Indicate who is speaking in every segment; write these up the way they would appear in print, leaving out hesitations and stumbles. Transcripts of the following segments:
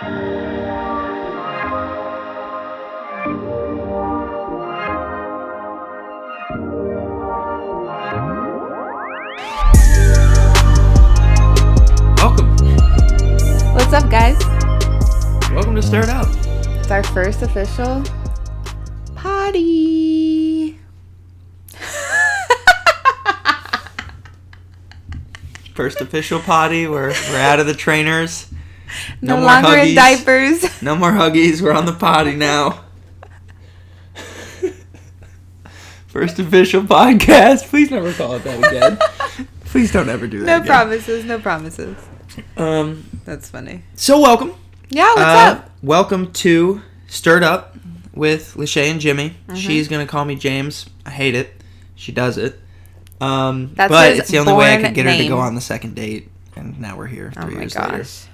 Speaker 1: What's up, guys?
Speaker 2: Welcome to Stir It Up.
Speaker 1: It's our first official potty.
Speaker 2: First official potty. We're out of the trainers.
Speaker 1: No longer
Speaker 2: huggies.
Speaker 1: in diapers.
Speaker 2: No more huggies. We're on the potty now. First official podcast. Please never call it that again. Please don't ever do that
Speaker 1: No
Speaker 2: again.
Speaker 1: promises. No promises. That's funny.
Speaker 2: So welcome.
Speaker 1: Yeah, what's up?
Speaker 2: Welcome to Stirred Up with LeChae and Jimmy. Mm-hmm. She's going to call me James. I hate it. She does it.
Speaker 1: That's
Speaker 2: but
Speaker 1: his
Speaker 2: it's the only way I
Speaker 1: born
Speaker 2: could get her to
Speaker 1: name.
Speaker 2: go on the second date. And now we're here 3 years later.
Speaker 1: Gosh.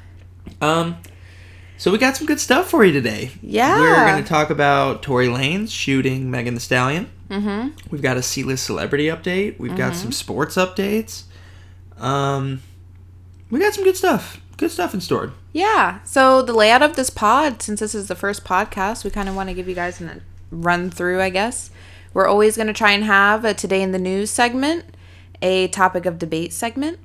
Speaker 2: So we got some good stuff for you today.
Speaker 1: Yeah.
Speaker 2: We're going to talk about Tory Lanez shooting Megan Thee Stallion.
Speaker 1: Mm-hmm.
Speaker 2: We've got a C List Celebrity update. We've got some sports updates. We got some good stuff. Good stuff in store.
Speaker 1: Yeah. So the layout of this pod, since this is the first podcast, we kind of want to give you guys a run through, I guess. We're always going to try and have a Today in the News segment, a topic of debate segment,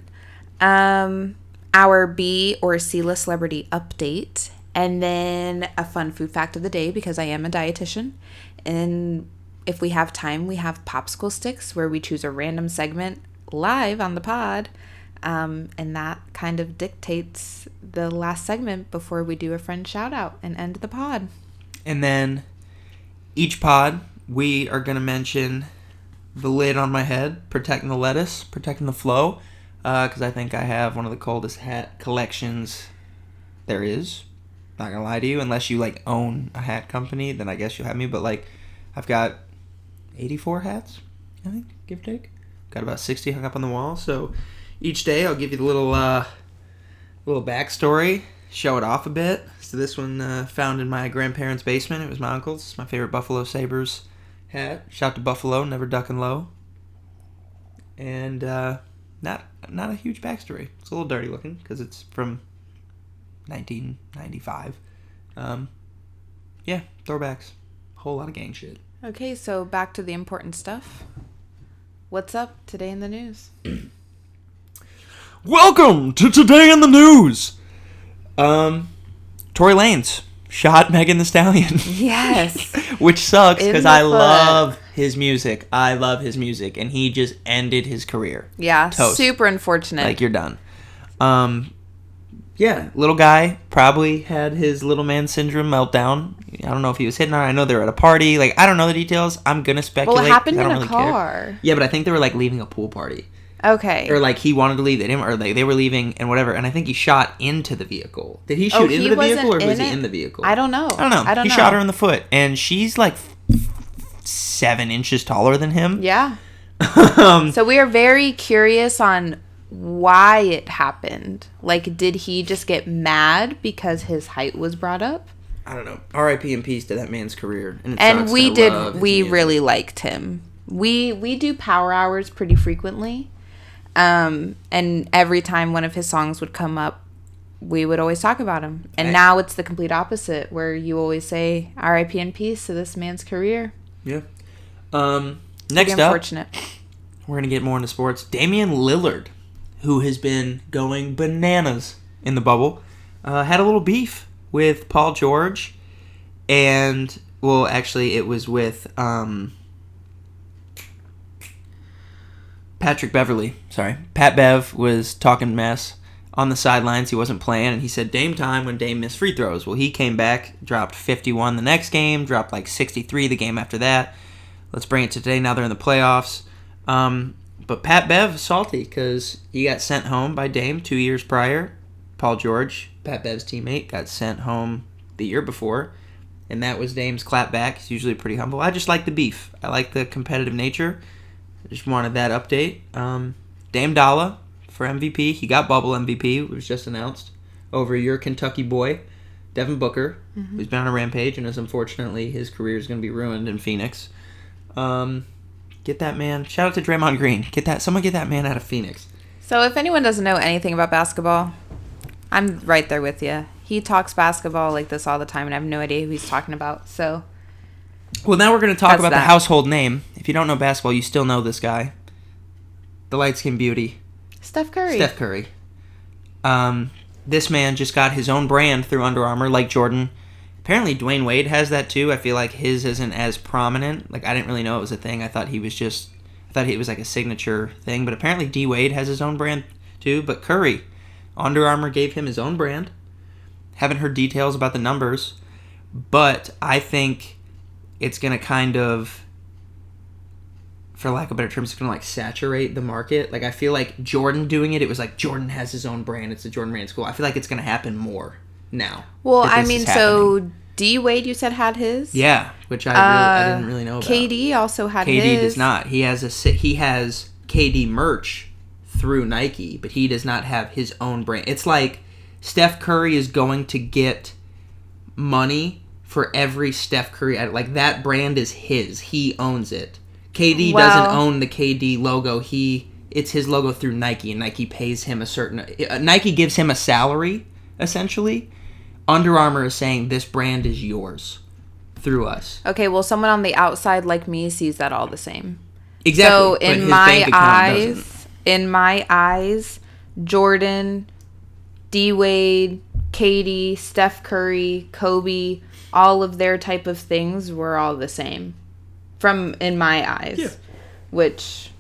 Speaker 1: our B or C List Celebrity update, and then a fun food fact of the day because I am a dietitian. And if we have time, we have popsicle sticks where we choose a random segment live on the pod. And that kind of dictates the last segment before we do a friend shout out and end the pod.
Speaker 2: And then each pod, we are going to mention the lid on my head, protecting the lettuce, protecting the flow, because I think I have one of the coldest hat collections there is. Not going to lie to you, unless you like own a hat company, then I guess you'll have me. But like, I've got 84 hats, I think, give or take. Got about 60 hung up on the wall, so each day I'll give you the little backstory, show it off a bit. So this one found in my grandparents' basement. It was my uncle's. It's my favorite Buffalo Sabres hat. Shout to Buffalo, never ducking low. And not a huge backstory. It's a little dirty looking because it's from 1995. Yeah, throwbacks. Whole lot of gang shit.
Speaker 1: Okay, so back to the important stuff. What's up today in the news?
Speaker 2: Welcome to Today in the News. Tory Lanez shot Megan Thee Stallion.
Speaker 1: Yes.
Speaker 2: Which sucks because
Speaker 1: In
Speaker 2: I
Speaker 1: the
Speaker 2: love his music. I love his music. And he just ended his career.
Speaker 1: Yeah,
Speaker 2: Toast.
Speaker 1: super unfortunate.
Speaker 2: Like, you're done. Yeah, little guy probably had his little man syndrome meltdown. I don't know if he was hitting on her. I know they were at a party. Like, I don't know the details. I'm going to speculate.
Speaker 1: Well, it happened
Speaker 2: I
Speaker 1: in
Speaker 2: don't
Speaker 1: a
Speaker 2: really
Speaker 1: car.
Speaker 2: Care. Yeah, but I think they were, like, leaving a pool party.
Speaker 1: Okay.
Speaker 2: Or, like, he wanted to leave. They didn't, or they were leaving and whatever. And I think he shot into the vehicle. Did he shoot into the vehicle or was he in the vehicle?
Speaker 1: I don't know.
Speaker 2: He shot her in the foot. And she's, like, 7 inches taller than him.
Speaker 1: Yeah. So we are very curious on why it happened. Like, did he just get mad because his height was brought up?
Speaker 2: I don't know. R.I.P. and peace to that man's career. And
Speaker 1: we really liked him. We do power hours pretty frequently. And every time one of his songs would come up, we would always talk about him. And now it's the complete opposite, where you always say R.I.P. and peace to this man's career.
Speaker 2: Yeah. Next up,
Speaker 1: unfortunate.
Speaker 2: We're going to get more into sports. Damien Lillard, who has been going bananas in the bubble, had a little beef with Paul George. And, well, actually, it was with Patrick Beverly. Sorry. Pat Bev was talking mess on the sidelines. He wasn't playing, and he said Dame time when Dame missed free throws. Well, he came back, dropped 51 the next game, dropped like 63 the game after that. Let's bring it to today. Now they're in the playoffs. But Pat Bev is salty because he got sent home by Dame 2 years prior. Paul George, Pat Bev's teammate, got sent home the year before. And that was Dame's clapback. He's usually pretty humble. I just like the beef. I like the competitive nature. I just wanted that update. Dame Dollar for MVP. He got bubble MVP. It was just announced over your Kentucky boy, Devin Booker, who's been on a rampage and is unfortunately his career is going to be ruined in Phoenix. Get that man. Shout out to Draymond Green. Someone get that man out of Phoenix.
Speaker 1: So if anyone doesn't know anything about basketball, I'm right there with you. He talks basketball like this all the time, and I have no idea who he's talking about. So,
Speaker 2: well, now we're going to talk
Speaker 1: That's
Speaker 2: about the
Speaker 1: that.
Speaker 2: household name. If you don't know basketball, you still know this guy. The light-skinned beauty.
Speaker 1: Steph Curry.
Speaker 2: Steph Curry. This man just got his own brand through Under Armour, like Jordan. Apparently, Dwayne Wade has that too. I feel like his isn't as prominent. Like, I didn't really know it was a thing. I thought it was like a signature thing. But apparently, D Wade has his own brand too. But Curry, Under Armour gave him his own brand. Haven't heard details about the numbers, but I think it's going to kind of, for lack of better terms, it's going to like saturate the market. Like, I feel like Jordan doing it was like Jordan has his own brand. It's a Jordan brand school. I feel like it's going to happen more now.
Speaker 1: Well, I mean, so D Wade, you said, had his?
Speaker 2: Yeah, which I didn't really know about.
Speaker 1: KD also had his.
Speaker 2: KD does not. He has KD merch through Nike, but he does not have his own brand. It's like Steph Curry is going to get money for every Steph Curry. Like, that brand is his. He owns it. KD doesn't own the KD logo. It's his logo through Nike, and Nike pays him Nike gives him a salary, essentially. Under Armour is saying this brand is yours through us.
Speaker 1: Okay, well, someone on the outside like me sees that all the same.
Speaker 2: Exactly.
Speaker 1: So in my eyes, Jordan, D Wade, KD, Steph Curry, Kobe, all of their type of things were all the same. In my eyes. Yeah. Which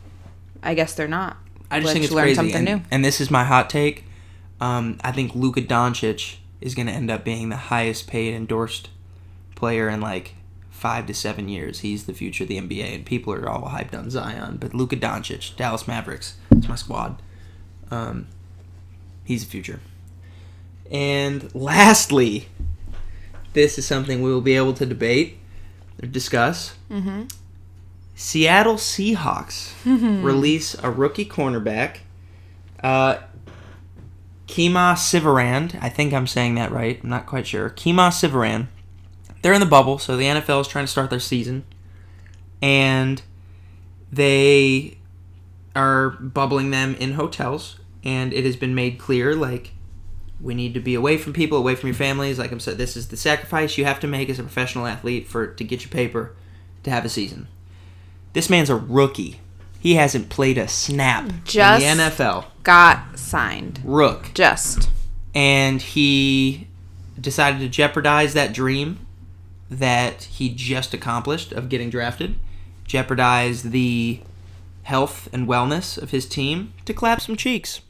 Speaker 1: I guess they're not.
Speaker 2: I just think it's crazy. Something new. And this is my hot take. I think Luka Doncic is going to end up being the highest paid endorsed player in like 5 to 7 years. He's the future of the NBA, and people are all hyped on Zion. But Luka Doncic, Dallas Mavericks, it's my squad. He's the future. And lastly, this is something we will be able to debate or discuss. Mm-hmm. Seattle Seahawks release a rookie cornerback, Kemah Siverand. I think I'm saying that right. I'm not quite sure. Kemah Siverand. They're in the bubble, so the NFL is trying to start their season. And they are bubbling them in hotels. And it has been made clear, like, we need to be away from people, away from your families. Like I said, this is the sacrifice you have to make as a professional athlete to get your paper to have a season. This man's a rookie. He hasn't played a snap in the NFL.
Speaker 1: Got signed.
Speaker 2: Rook.
Speaker 1: Just.
Speaker 2: And he decided to jeopardize that dream that he just accomplished of getting drafted. Jeopardize the health and wellness of his team to clap some cheeks.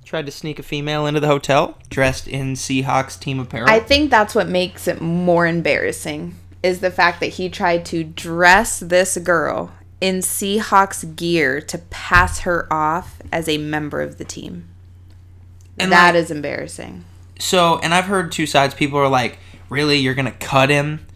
Speaker 2: Tried to sneak a female into the hotel dressed in Seahawks team apparel.
Speaker 1: I think that's what makes it more embarrassing, is the fact that he tried to dress this girl in Seahawks gear to pass her off as a member of the team. And that is embarrassing.
Speaker 2: So, and I've heard two sides. People are like, really, you're going to cut him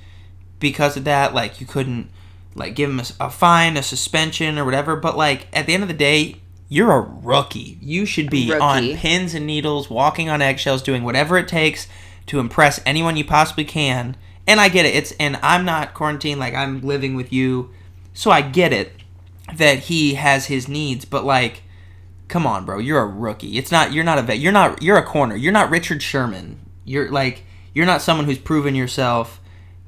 Speaker 2: because of that? Like, you couldn't, like, give him a fine, a suspension, or whatever. But, like, at the end of the day, you're a rookie. You should be on pins and needles, walking on eggshells, doing whatever it takes to impress anyone you possibly can. And I get it. And I'm not quarantined. Like, I'm living with you. So I get it that he has his needs. But, like, come on, bro. You're a rookie. You're not a vet. You're a corner. You're not Richard Sherman. You're not someone who's proven yourself,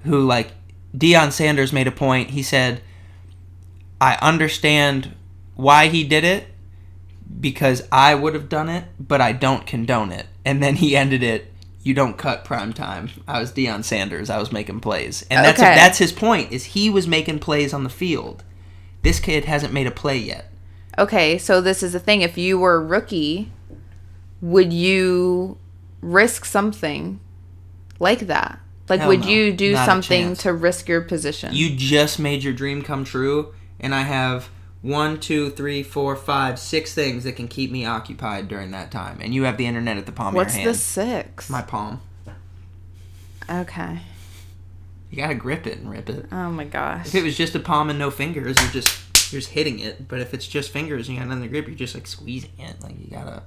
Speaker 2: who, like, Deion Sanders made a point. He said, I understand why he did it, because I would have done it, but I don't condone it. And then he ended it, you don't cut prime time. I was Deion Sanders. I was making plays. And that's his point, is he was making plays on the field. This kid hasn't made a play yet.
Speaker 1: Okay, so this is the thing. If you were a rookie, would you risk something like that? Like, would you do something to risk your position?
Speaker 2: You just made your dream come true, and I have 1, 2, 3, 4, 5, 6 things that can keep me occupied during that time. And you have the internet at the palm of your hand.
Speaker 1: What's the 6?
Speaker 2: My palm.
Speaker 1: Okay.
Speaker 2: You gotta grip it and rip it.
Speaker 1: Oh my gosh.
Speaker 2: If it was just a palm and no fingers, you're just hitting it. But if it's just fingers and you got nothing to grip, you're just like squeezing it. Like, you gotta.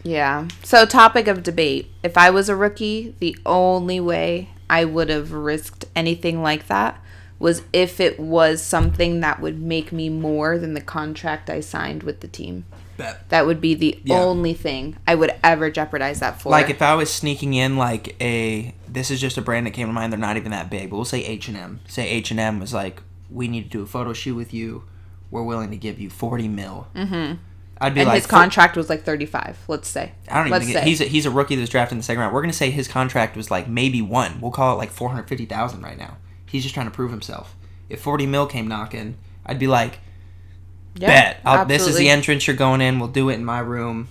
Speaker 1: Yeah. So, topic of debate. If I was a rookie, the only way I would have risked anything like that was if it was something that would make me more than the contract I signed with the team.
Speaker 2: Bet.
Speaker 1: That would be the only thing I would ever jeopardize that for.
Speaker 2: Like if I was sneaking in like this is just a brand that came to mind. They're not even that big, but we'll say H&M. Say H&M was like, we need to do a photo shoot with you. We're willing to give you $40 million. Mm-hmm. I'd be
Speaker 1: and
Speaker 2: like,
Speaker 1: his contract was like 35. Let's say.
Speaker 2: I don't even think he's a rookie that's drafted in the second round. We're gonna say his contract was like maybe one. We'll call it like $450,000 right now. He's just trying to prove himself. If $40 million came knocking, I'd be like, bet. This is the entrance you're going in. We'll do it in my room.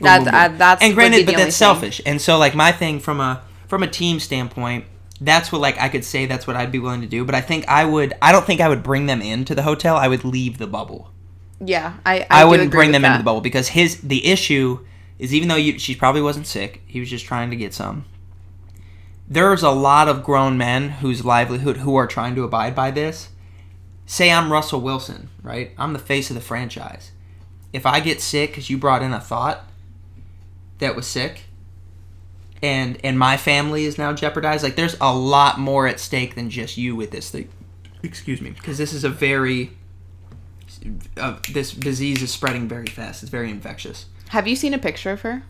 Speaker 2: That's and granted, but that's selfish. And so like my thing from a team standpoint, that's what like I could say that's what I'd be willing to do. But I don't think I would bring them into the hotel. I would leave the bubble.
Speaker 1: Yeah, I
Speaker 2: wouldn't bring them into the bubble because the issue is even though she probably wasn't sick, he was just trying to get some. There's a lot of grown men whose livelihood who are trying to abide by this. Say I'm Russell Wilson, right? I'm the face of the franchise. If I get sick because you brought in a thought that was sick, and my family is now jeopardized, like there's a lot more at stake than just you with this thing. Excuse me, because this is a very this disease is spreading very fast. It's very infectious.
Speaker 1: Have you seen a picture of her?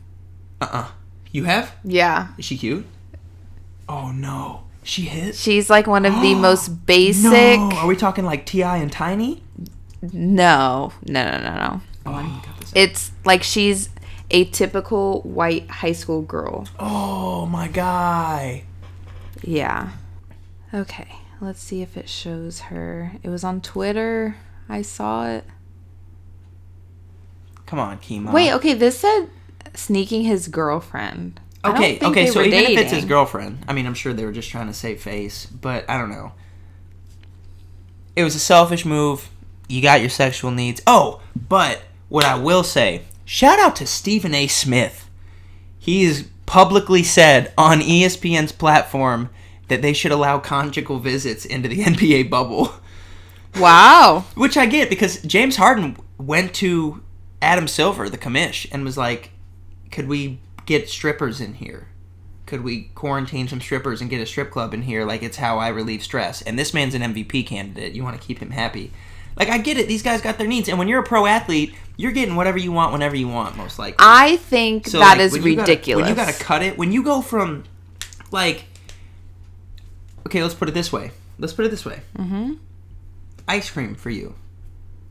Speaker 2: You have?
Speaker 1: Yeah.
Speaker 2: Is she cute? Oh no. She hit?
Speaker 1: She's like one of the most basic.
Speaker 2: No. Are we talking like T.I. and Tiny?
Speaker 1: No.
Speaker 2: Oh,
Speaker 1: it's like she's a typical white high school girl.
Speaker 2: Oh, my guy.
Speaker 1: Yeah. Okay. Let's see if it shows her. It was on Twitter. I saw it.
Speaker 2: Come on, Kima.
Speaker 1: Wait, okay. This said sneaking his girlfriend.
Speaker 2: Okay, so even if it's his girlfriend, I mean, I'm sure they were just trying to save face, but I don't know. It was a selfish move. You got your sexual needs. Oh, but what I will say, shout out to Stephen A. Smith. He's publicly said on ESPN's platform that they should allow conjugal visits into the NBA bubble.
Speaker 1: Wow.
Speaker 2: Which I get, because James Harden went to Adam Silver, the commish, and was like, could we get strippers in here? Could we quarantine some strippers and get a strip club in here? Like, it's how I relieve stress. And this man's an MVP candidate. You want to keep him happy. Like, I get it. These guys got their needs. And when you're a pro athlete, you're getting whatever you want whenever you want, most likely.
Speaker 1: I think so, that is ridiculous.
Speaker 2: When you got to cut it, when you go from, like, okay, let's put it this way. Mm-hmm. Ice cream for you.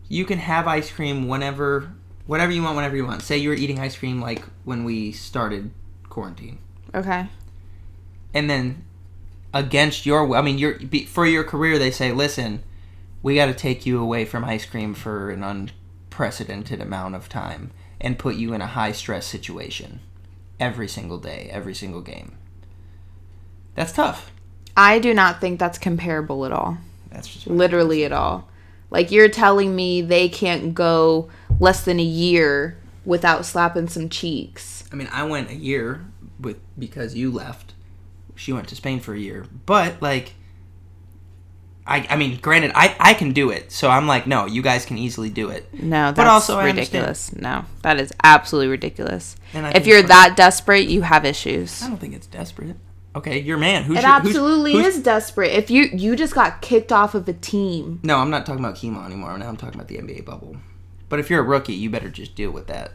Speaker 2: You can have ice cream whatever you want, whenever you want. Say you were eating ice cream like when we started quarantine.
Speaker 1: Okay.
Speaker 2: And then against your will, I mean, for your career, they say, listen, we got to take you away from ice cream for an unprecedented amount of time and put you in a high-stress situation every single day, every single game. That's tough.
Speaker 1: I do not think that's comparable at all.
Speaker 2: That's just
Speaker 1: literally at all. Like, you're telling me they can't go less than a year without slapping some cheeks.
Speaker 2: I mean, I went a year because you left. She went to Spain for a year. But, like, I mean, granted, I can do it. So I'm like, no, you guys can easily do it.
Speaker 1: No, that's also ridiculous. No, that is absolutely ridiculous. If you're that desperate, you have issues.
Speaker 2: I don't think it's desperate. Okay, you're a man.
Speaker 1: It absolutely is desperate. If you just got kicked off of a team.
Speaker 2: No, I'm not talking about chemo anymore. Now I'm talking about the NBA bubble. But if you're a rookie, you better just deal with that.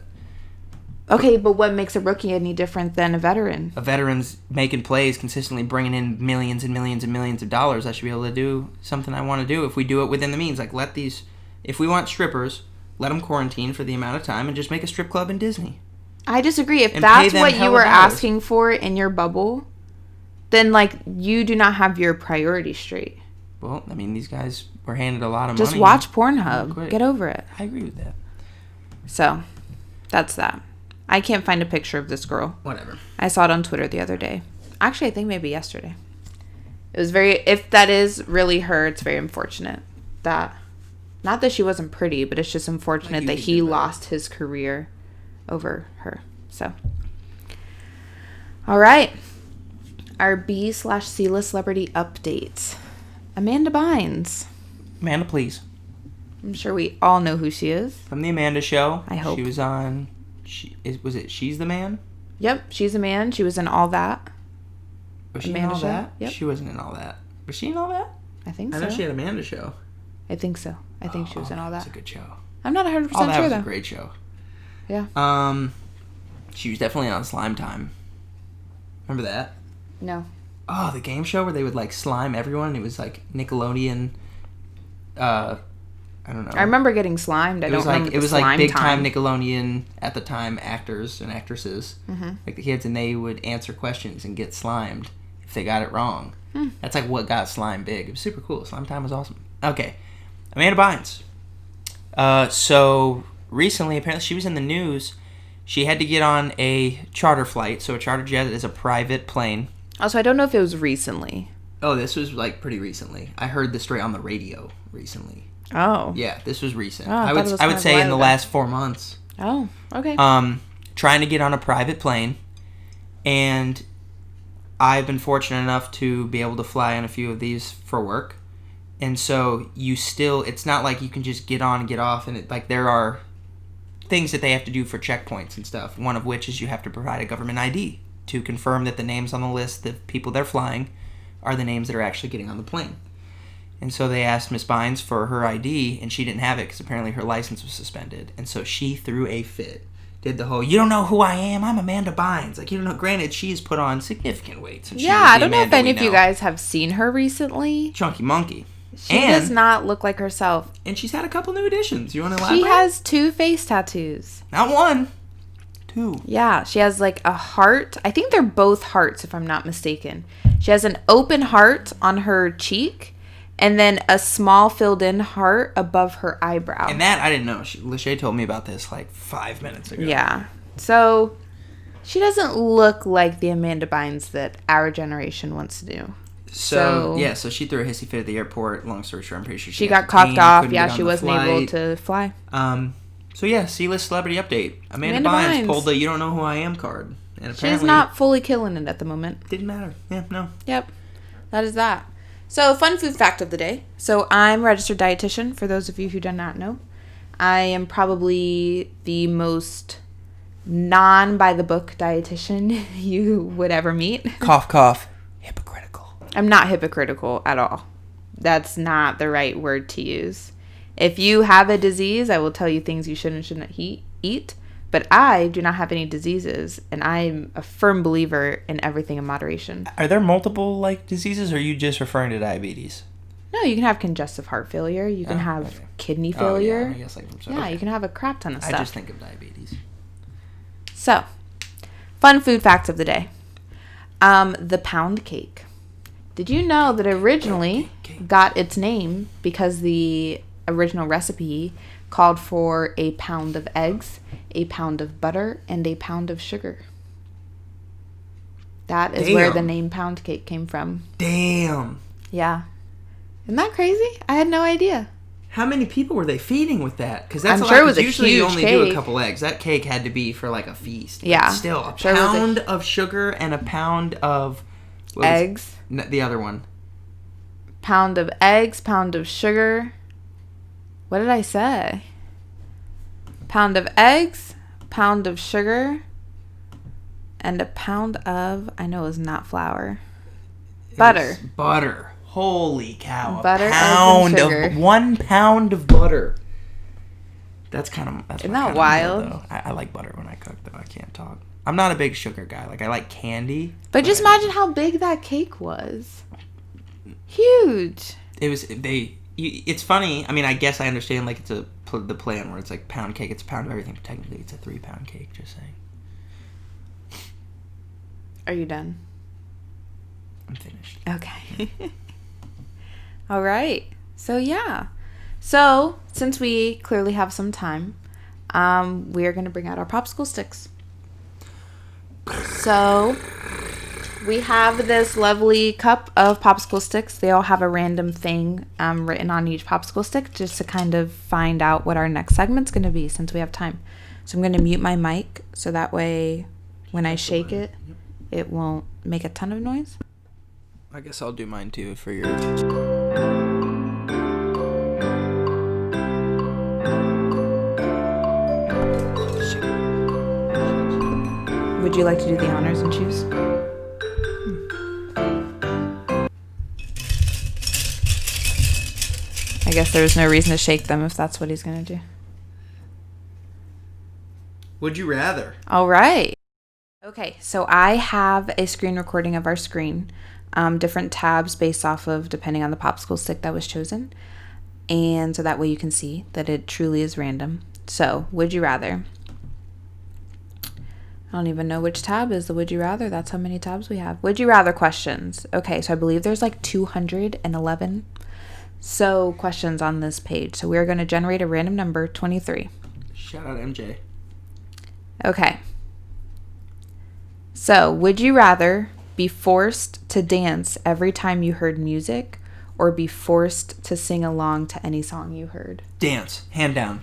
Speaker 1: Okay, but what makes a rookie any different than a veteran?
Speaker 2: A veteran's making plays, consistently bringing in millions and millions and millions of dollars. I should be able to do something I want to do if we do it within the means. Like, if we want strippers, let them quarantine for the amount of time and just make a strip club in Disney.
Speaker 1: I disagree. If that's what you were asking for in your bubble, then, like, you do not have your priorities straight.
Speaker 2: Well, I mean, these guys were handed a lot of money.
Speaker 1: Just watch Pornhub. Get over it.
Speaker 2: I agree with that.
Speaker 1: So, that's that. I can't find a picture of this girl.
Speaker 2: Whatever.
Speaker 1: I saw it on Twitter the other day. Actually, I think maybe yesterday. It was if that is really her, it's very unfortunate. Not that she wasn't pretty, but it's just unfortunate that he lost his career over her. So, all right. Our B/C List Celebrity update. Amanda Bynes.
Speaker 2: Amanda, please.
Speaker 1: I'm sure we all know who she is.
Speaker 2: From the Amanda Show.
Speaker 1: I hope.
Speaker 2: She was on... Was it She's the Man?
Speaker 1: Yep, She's a Man. She was in All That.
Speaker 2: Was she in All That?
Speaker 1: Yep.
Speaker 2: She wasn't in All That. Was she in All That?
Speaker 1: I think so.
Speaker 2: I know she had Amanda Show.
Speaker 1: I think so. I think she was in All That.
Speaker 2: It's a good show.
Speaker 1: I'm not 100%
Speaker 2: Oh, that
Speaker 1: sure,
Speaker 2: was
Speaker 1: though.
Speaker 2: a great show.
Speaker 1: Yeah.
Speaker 2: She was definitely on Slime Time. Remember that?
Speaker 1: No.
Speaker 2: Oh, the game show where they would, like, slime everyone. It was, like, Nickelodeon. I don't know.
Speaker 1: I remember getting slimed. I don't remember the slime
Speaker 2: big
Speaker 1: time.
Speaker 2: Nickelodeon at the time actors and actresses, like the kids, and they would answer questions and get slimed if they got it wrong. That's like what got slime big. It was super cool. Slime Time was awesome. Okay, Amanda Bynes. So recently, apparently, she was in the news. She had to get on a charter flight. So a charter jet is a private plane.
Speaker 1: Also, I don't know if it was recently.
Speaker 2: Oh, this was like pretty recently. I heard this story on the radio recently.
Speaker 1: Oh.
Speaker 2: Yeah, this was recent.
Speaker 1: Oh,
Speaker 2: I would say in the last 4 months.
Speaker 1: Oh, okay.
Speaker 2: Trying to get on a private plane, and I've been fortunate enough to be able to fly on a few of these for work. And so it's not like you can just get on and get off, and there are things that they have to do for checkpoints and stuff. One of which is you have to provide a government ID to confirm that the names on the list, the people they're flying, are the names that are actually getting on the plane. And so they asked Miss Bynes for her ID, and she didn't have it because apparently her license was suspended. And so she threw a fit. Did the whole, you don't know who I am, I'm Amanda Bynes. Like, you don't know, granted, she's put on significant weight. Since
Speaker 1: yeah, I don't know if any of you guys have seen her recently.
Speaker 2: Chunky monkey.
Speaker 1: She does not look like herself.
Speaker 2: And she's had a couple new additions. You want to elaborate?
Speaker 1: She has 2 face tattoos.
Speaker 2: Not 1. 2.
Speaker 1: Yeah, she has like a heart. I think they're both hearts, if I'm not mistaken. She has an open heart on her cheek, and then a small filled-in heart above her eyebrow.
Speaker 2: And that, I didn't know. LeChae told me about this like 5 minutes ago.
Speaker 1: Yeah. So, she doesn't look like the Amanda Bynes that our generation wants to do.
Speaker 2: So she threw a hissy fit at the airport. Long story short, I'm pretty sure
Speaker 1: she got coughed off. Yeah, she wasn't able to fly.
Speaker 2: So yeah, C List Celebrity Update. Amanda Bynes pulled the "You Don't Know Who I Am" card, and apparently
Speaker 1: she's not fully killing it at the moment.
Speaker 2: Didn't matter. Yeah, no.
Speaker 1: Yep, that is that. So, fun food fact of the day. So, I'm a registered dietitian. For those of you who do not know, I am probably the most non-by-the-book dietitian you would ever meet.
Speaker 2: Cough, cough. Hypocritical.
Speaker 1: I'm not hypocritical at all. That's not the right word to use. If you have a disease, I will tell you things you shouldn't eat. But I do not have any diseases, and I'm a firm believer in everything in moderation.
Speaker 2: Are there multiple diseases, or are you just referring to diabetes?
Speaker 1: No, you can have congestive heart failure. You can have kidney failure.
Speaker 2: I guess
Speaker 1: you can have a crap ton of stuff.
Speaker 2: I just think of diabetes.
Speaker 1: So, fun food facts of the day. The pound cake. Did you know that it originally got its name because the original recipe called for a pound of eggs, a pound of butter, and a pound of sugar? That is where the name pound cake came from.
Speaker 2: Damn.
Speaker 1: Yeah. Isn't that crazy? I had no idea.
Speaker 2: How many people were they feeding with that? Because that's
Speaker 1: I'm sure it was
Speaker 2: usually
Speaker 1: huge
Speaker 2: you only
Speaker 1: cake.
Speaker 2: do a couple eggs. That cake had to be for like a feast.
Speaker 1: Yeah.
Speaker 2: But still, a pound of sugar and a pound of
Speaker 1: eggs.
Speaker 2: The other one.
Speaker 1: Pound of eggs, pound of sugar. What did I say? Pound of eggs, pound of sugar, and a pound of, I know it was not flour. Butter.
Speaker 2: Butter. Holy cow.
Speaker 1: Butter,
Speaker 2: pound
Speaker 1: eggs, and sugar.
Speaker 2: 1 pound of butter. That's
Speaker 1: Isn't that wild?
Speaker 2: Meal, I like butter when I cook, though. I can't talk. I'm not a big sugar guy. I like candy.
Speaker 1: But just imagine how big that cake was. Huge.
Speaker 2: It's funny. I mean, I guess I understand, it's the plan where it's like pound cake. It's a pound of everything, but technically it's a 3-pound cake, just saying.
Speaker 1: Are you done?
Speaker 2: I'm finished.
Speaker 1: Okay. All right. So, yeah. So, since we clearly have some time, we are going to bring out our popsicle sticks. So, we have this lovely cup of popsicle sticks. They all have a random thing written on each popsicle stick just to kind of find out what our next segment's going to be since we have time. So, I'm going to mute my mic so that way when I shake it, it won't make a ton of noise.
Speaker 2: I guess I'll do mine too for your...
Speaker 1: Would you like to do the honors and choose? I guess there's no reason to shake them if that's what he's going to do.
Speaker 2: Would you rather?
Speaker 1: All right. Okay, so I have a screen recording of our screen. Different tabs based off of depending on the popsicle stick that was chosen. And so that way you can see that it truly is random. So, would you rather? I don't even know which tab is the would you rather. That's how many tabs we have. Would you rather questions. Okay, so I believe there's like 211 questions on this page. So we're going to generate a random number, 23.
Speaker 2: Shout out MJ.
Speaker 1: Okay. So, would you rather be forced to dance every time you heard music or be forced to sing along to any song you heard?
Speaker 2: Dance. Hands down,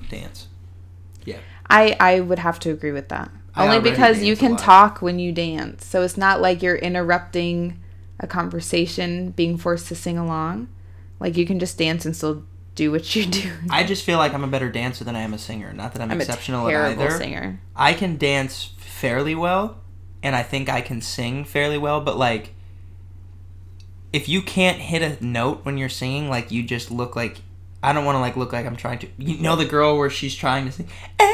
Speaker 2: dance. Yeah.
Speaker 1: I would have to agree with that. Only because you can talk when you dance. So it's not like you're interrupting a conversation being forced to sing along. Like, you can just dance and still do what you do.
Speaker 2: I just feel like I'm a better dancer than I am a singer. Not that I'm exceptional at either. I'm a terrible
Speaker 1: singer.
Speaker 2: I can dance fairly well, and I think I can sing fairly well, but, like, if you can't hit a note when you're singing, like, you just look like... I don't want to, like, look like I'm trying to... You know the girl where she's trying to sing, and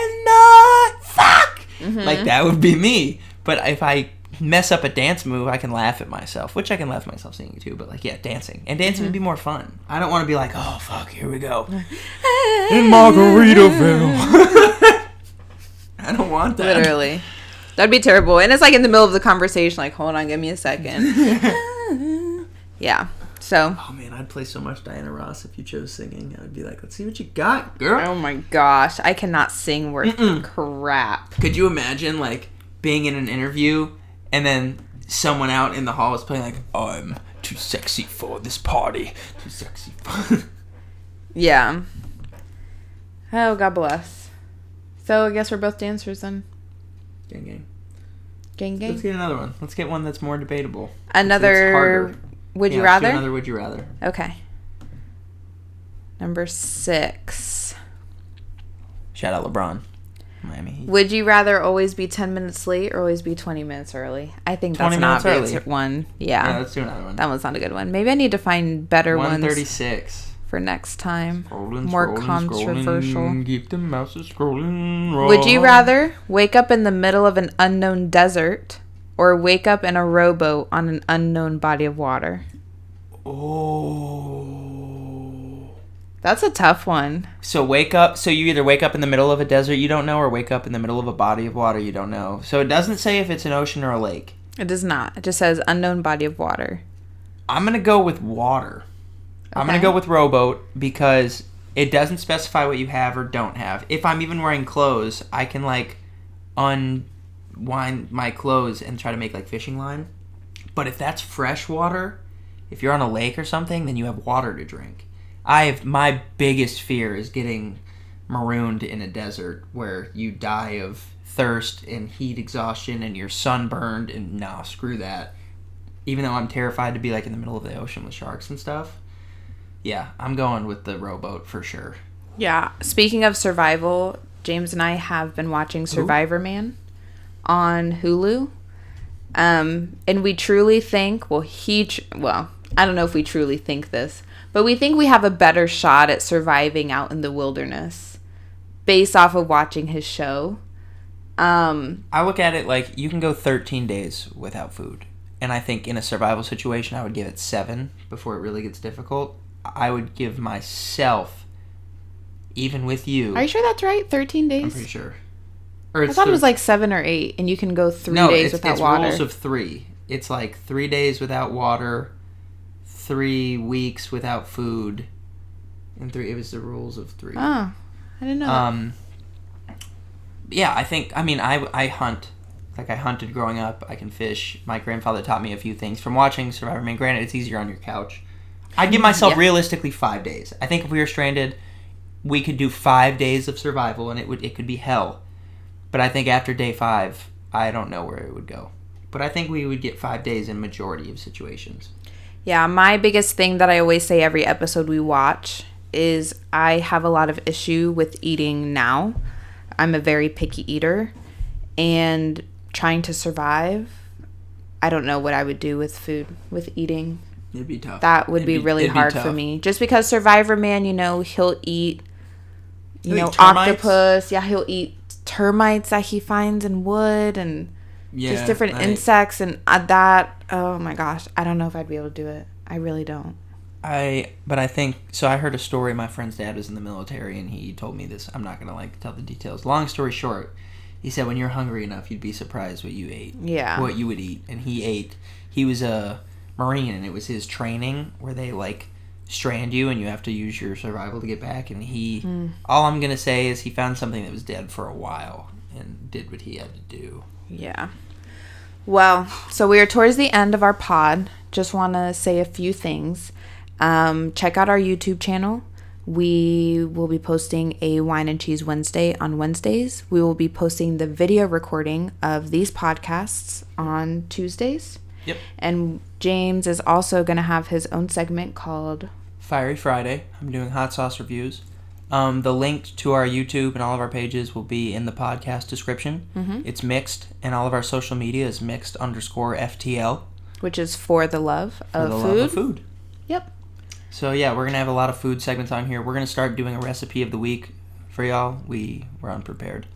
Speaker 2: fuck! Mm-hmm. Like, that would be me. But if I mess up a dance move, I can laugh at myself, which I can laugh at myself singing too, but, like, yeah, dancing. And dancing would be more fun. I don't want to be like, oh, fuck, here we go. In Margaritaville. I don't want that.
Speaker 1: Literally. That'd be terrible. And it's, like, in the middle of the conversation, like, hold on, give me a second. Yeah. So.
Speaker 2: Oh, man, I'd play so much Diana Ross if you chose singing. I'd be like, let's see what you got, girl.
Speaker 1: Oh, my gosh. I cannot sing worth crap.
Speaker 2: Could you imagine, like, being in an interview and then someone out in the hall is playing, like, I'm too sexy for this party. Too sexy for...
Speaker 1: Yeah. Oh, God bless. So, I guess we're both dancers then.
Speaker 2: Gang, gang.
Speaker 1: Gang, gang.
Speaker 2: Let's get another one. Let's get one that's more debatable.
Speaker 1: Another... Would you rather?
Speaker 2: Another would you rather.
Speaker 1: Okay. Number 6.
Speaker 2: Shout out LeBron. Miami Heat.
Speaker 1: Would you rather always be 10 minutes late or always be 20 minutes early? I think that's an obvious one. Yeah.
Speaker 2: Let's do another one.
Speaker 1: That one's not a good one. Maybe I need to find better ones.
Speaker 2: 136.
Speaker 1: For next time.
Speaker 2: More controversial. Keep the mouses scrolling.
Speaker 1: Would you rather wake up in the middle of an unknown desert or wake up in a rowboat on an unknown body of water?
Speaker 2: Oh.
Speaker 1: That's a tough one.
Speaker 2: So you either wake up in the middle of a desert you don't know or wake up in the middle of a body of water you don't know. So it doesn't say if it's an ocean or a lake.
Speaker 1: It does not. It just says unknown body of water.
Speaker 2: I'm going to go with water. Okay. I'm going to go with rowboat because it doesn't specify what you have or don't have. If I'm even wearing clothes, I can, like, unwind my clothes and try to make, like, fishing line. But if that's fresh water, if you're on a lake or something, then you have water to drink. My biggest fear is getting marooned in a desert where you die of thirst and heat exhaustion and you're sunburned and nah, screw that. Even though I'm terrified to be, like, in the middle of the ocean with sharks and stuff. Yeah, I'm going with the rowboat for sure.
Speaker 1: Yeah. Speaking of survival, James and I have been watching Survivor Man on Hulu. And we truly think, I don't know if we truly think this, but we think we have a better shot at surviving out in the wilderness based off of watching his show.
Speaker 2: I look at it like you can go 13 days without food. And I think in a survival situation, I would give it 7 before it really gets difficult. I would give myself, even with you...
Speaker 1: Are you sure that's right? 13 days?
Speaker 2: I'm pretty sure.
Speaker 1: I thought it was like 7 or 8, and you can go 3 days without water. No,
Speaker 2: it's rules of 3. It's like 3 days without water, 3 weeks without food, and 3... It was the rules of 3.
Speaker 1: Oh, I didn't know that.
Speaker 2: Yeah, I hunt. Like, I hunted growing up. I can fish. My grandfather taught me a few things from watching Survivor Man. Granted, it's easier on your couch. I'd give myself realistically 5 days. I think if we were stranded, we could do 5 days of survival, and it could be hell. But I think after day 5, I don't know where it would go. But I think we would get 5 days in majority of situations.
Speaker 1: Yeah, my biggest thing that I always say every episode we watch is I have a lot of issue with eating now. I'm a very picky eater, and trying to survive, I don't know what I would do with food, with eating.
Speaker 2: It'd be tough.
Speaker 1: That would be really hard for me. Just because Survivor Man, he'll eat, octopus. Yeah, he'll eat termites that he finds in wood and just different insects and that. Oh my gosh, I don't know if I'd be able to do it. I really don't.
Speaker 2: But I think so. I heard a story. My friend's dad was in the military, and he told me this. I'm not gonna tell the details. Long story short, he said when you're hungry enough, you'd be surprised what you ate.
Speaker 1: Yeah.
Speaker 2: What you would eat, and he ate. He was a Marine, and it was his training where they strand you, and you have to use your survival to get back. And he, all I'm gonna say is he found something that was dead for a while and did what he had to do.
Speaker 1: Yeah. Well, so we are towards the end of our pod. Just want to say a few things. Check out our YouTube channel. We will be posting a Wine and Cheese Wednesday on Wednesdays. We will be posting the video recording of these podcasts on Tuesdays.
Speaker 2: Yep.
Speaker 1: And James is also going to have his own segment called
Speaker 2: Fiery Friday. I'm doing hot sauce reviews. The link to our YouTube and all of our pages will be in the podcast description. Mm-hmm. It's mixed, and all of our social media is mixed_FTL.
Speaker 1: Which is for the love of food.
Speaker 2: Love of food.
Speaker 1: Yep.
Speaker 2: So, yeah, we're going to have a lot of food segments on here. We're going to start doing a recipe of the week for y'all. We were unprepared.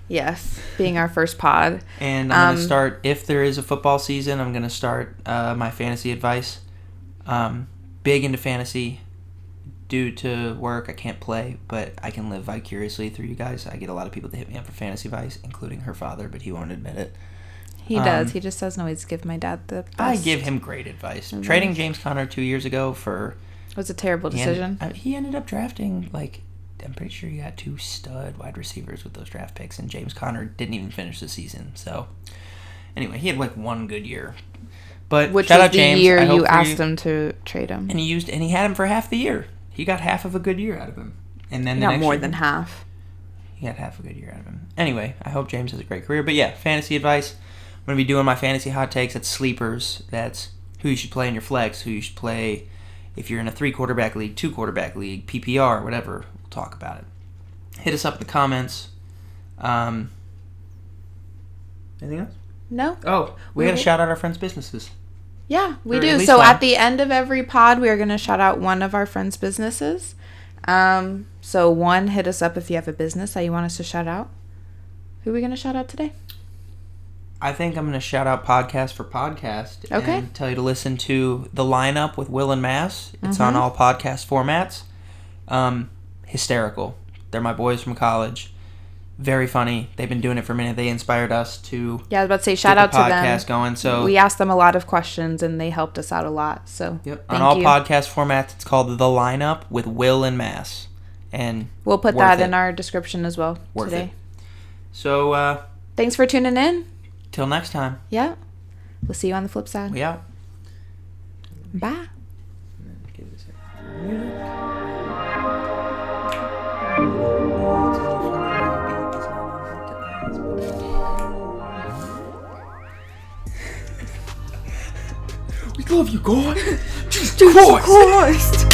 Speaker 1: Yes, being our first pod.
Speaker 2: And I'm going to start, if there is a football season, I'm going to start my fantasy advice. Big into fantasy. Due to work, I can't play, but I can live vicariously through you guys. I get a lot of people to hit me up for fantasy advice, including her father, but he won't admit it.
Speaker 1: He does. He just doesn't always give my dad the best.
Speaker 2: I give him great advice. Mm-hmm. Trading James Conner 2 years ago for...
Speaker 1: was a terrible decision.
Speaker 2: He ended up drafting, I'm pretty sure he got 2 stud wide receivers with those draft picks, and James Conner didn't even finish the season. So, anyway, he had one good year. But
Speaker 1: which
Speaker 2: shout
Speaker 1: was
Speaker 2: out
Speaker 1: the
Speaker 2: James.
Speaker 1: year you asked him to trade him.
Speaker 2: And he had him for half the year. He got half of a good year out of him. And then
Speaker 1: not more than half.
Speaker 2: He got half a good year out of him. Anyway, I hope James has a great career. But yeah, fantasy advice. I'm going to be doing my fantasy hot takes. That's sleepers. That's who you should play in your flex, who you should play if you're in a 3-quarterback league, 2-quarterback league, PPR, whatever. We'll talk about it. Hit us up in the comments. Anything else?
Speaker 1: No.
Speaker 2: Oh, we got to shout out our friends' businesses.
Speaker 1: Yeah, we do. So at the end of every pod, we are going to shout out one of our friends' businesses. So one, hit us up if you have a business that you want us to shout out. Who are we going to shout out today?
Speaker 2: I think I'm going to shout out Podcast for Podcast.
Speaker 1: Okay.
Speaker 2: And tell you to listen to The Lineup with Will and Mass. It's on all podcast formats. Hysterical. They're my boys from college. Very funny. They've been doing it for a minute. They inspired us to
Speaker 1: I was about to say shout out to them.
Speaker 2: Podcast going. So
Speaker 1: we asked them a lot of questions and they helped us out a lot. So
Speaker 2: on all podcast formats, it's called The Lineup with Will and Mass. And
Speaker 1: we'll put that in our description as well today.
Speaker 2: So
Speaker 1: thanks for tuning in.
Speaker 2: Till next time.
Speaker 1: Yeah. We'll see you on the flip side.
Speaker 2: We out.
Speaker 1: Bye.
Speaker 2: We love you, God. Jesus
Speaker 1: Christ.